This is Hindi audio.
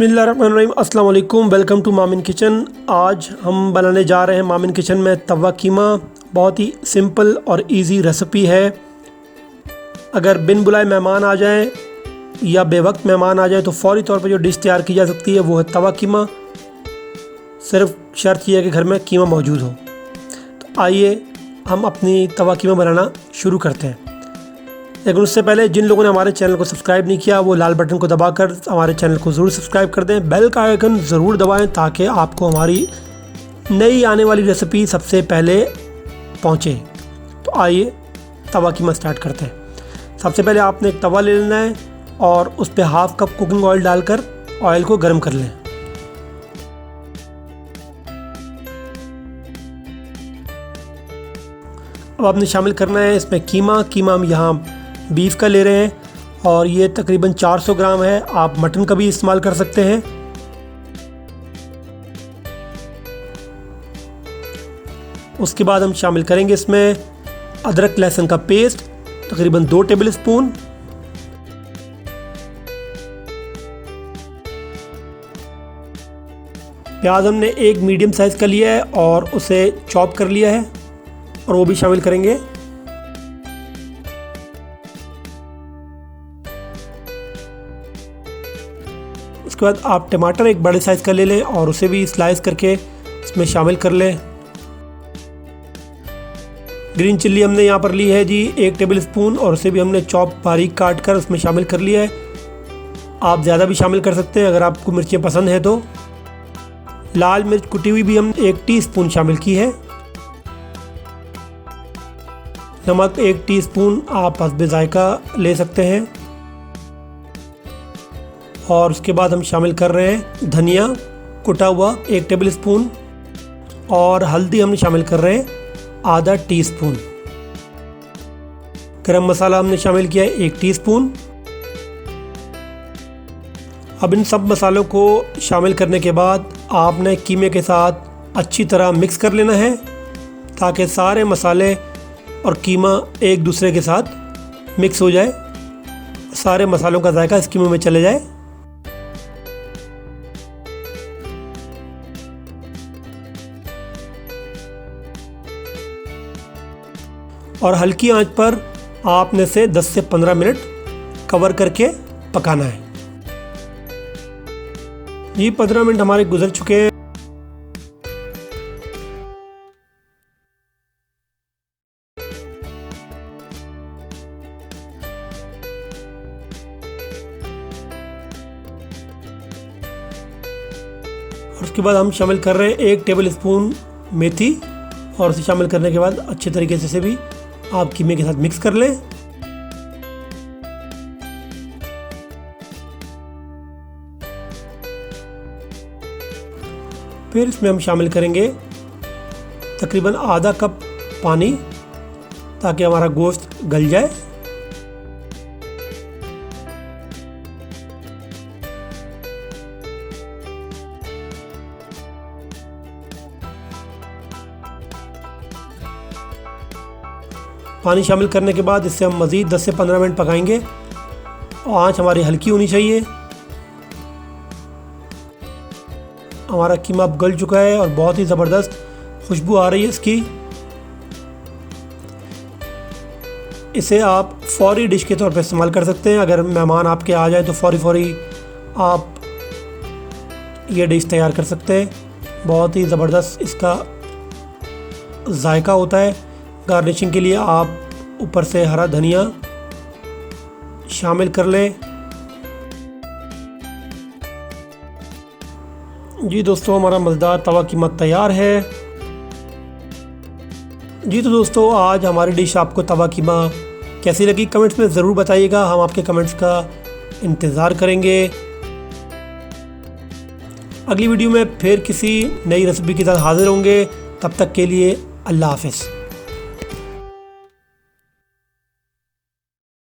बिस्मिल्लाहिर्रहमानिर्रहीम। अस्सलाम वालेकुम। Welcome to Mamin kitchen. आज हम बनाने जा रहे हैं मामिन किचन में तवा कीमा। बहुत ही सिंपल और इजी रेसिपी है। अगर बिन बुलाए मेहमान आ जाएं या बेवक्त मेहमान आ जाएं तो फ़ौरी तौर पर जो डिश तैयार की जा सकती है वो है तवा कीमा। सिर्फ शर्त यह है कि घर में कीमा मौजूद हो। तो आइए हम अपनी तवा कीमा बनाना शुरू करते हैं। लेकिन उससे पहले जिन लोगों ने हमारे चैनल को सब्सक्राइब नहीं किया वो लाल बटन को दबाकर हमारे चैनल को ज़रूर सब्सक्राइब कर दें। बेल का आइकन ज़रूर दबाएं ताकि आपको हमारी नई आने वाली रेसिपी सबसे पहले पहुंचे। तो आइए तवा कीमा स्टार्ट करते हैं। सबसे पहले आपने एक तवा ले लेना है और उस पर हाफ़ कप कुकिंग ऑयल डालकर ऑयल को गर्म कर लें। अब आपने शामिल करना है इसमें कीमा। हम यहाँ बीफ का ले रहे हैं और ये तकरीबन 400 ग्राम है। आप मटन का भी इस्तेमाल कर सकते हैं। उसके बाद हम शामिल करेंगे इसमें अदरक लहसुन का पेस्ट तकरीबन 2 टेबल स्पून। प्याज हमने एक मीडियम साइज़ का लिया है और उसे चॉप कर लिया है और वो भी शामिल करेंगे। उसके बाद आप टमाटर एक बड़े साइज़ का ले लें और उसे भी स्लाइस करके इसमें शामिल कर लें। ग्रीन चिल्ली हमने यहाँ पर ली है जी 1 टेबल स्पून और उसे भी हमने चॉप बारीक काट कर उसमें शामिल कर लिया है। आप ज़्यादा भी शामिल कर सकते हैं अगर आपको मिर्चें पसंद है तो। लाल मिर्च कुटी हुई भी हम 1 टीस्पून शामिल की है। नमक 1 टीस्पून आप हस्बे जायका ले सकते हैं। और उसके बाद हम शामिल कर रहे हैं धनिया कुटा हुआ 1 टेबल स्पून और हल्दी हमने शामिल कर रहे हैं आधा टीस्पून। गरम मसाला हमने शामिल किया है 1 टीस्पून। अब इन सब मसालों को शामिल करने के बाद आपने कीमे के साथ अच्छी तरह मिक्स कर लेना है ताकि सारे मसाले और कीमा एक दूसरे के साथ मिक्स हो जाए, सारे मसालों का जायका इस कीमे में चले जाए। और हल्की आंच पर आपने इसे 10 से 15 मिनट कवर करके पकाना है। ये 15 मिनट हमारे गुजर चुके हैं। और उसके बाद हम शामिल कर रहे हैं 1 टेबल स्पून मेथी और उसे शामिल करने के बाद अच्छे तरीके से भी आप कीमे के साथ मिक्स कर लें। फिर इसमें हम शामिल करेंगे तकरीबन आधा कप पानी ताकि हमारा गोश्त गल जाए। पानी शामिल करने के बाद इससे हम मज़ीद 10 से 15 मिनट पकाएंगे और आंच हमारी हल्की होनी चाहिए। हमारा कीमा अब गल चुका है और बहुत ही ज़बरदस्त खुशबू आ रही है इसकी। इसे आप फौरी डिश के तौर पर इस्तेमाल कर सकते हैं। अगर मेहमान आपके आ जाए तो फौरी आप ये डिश तैयार कर सकते हैं। बहुत ही ज़बरदस्त इसका जायका होता है। गार्निशिंग के लिए आप ऊपर से हरा धनिया शामिल कर लें। जी दोस्तों, हमारा मज़ेदार तवा कीमा तैयार है। जी तो दोस्तों, आज हमारी डिश आपको तवा कीमा कैसी लगी कमेंट्स में ज़रूर बताइएगा। हम आपके कमेंट्स का इंतज़ार करेंगे। अगली वीडियो में फिर किसी नई रेसिपी के साथ हाज़िर होंगे। तब तक के लिए अल्लाह हाफ़िज़।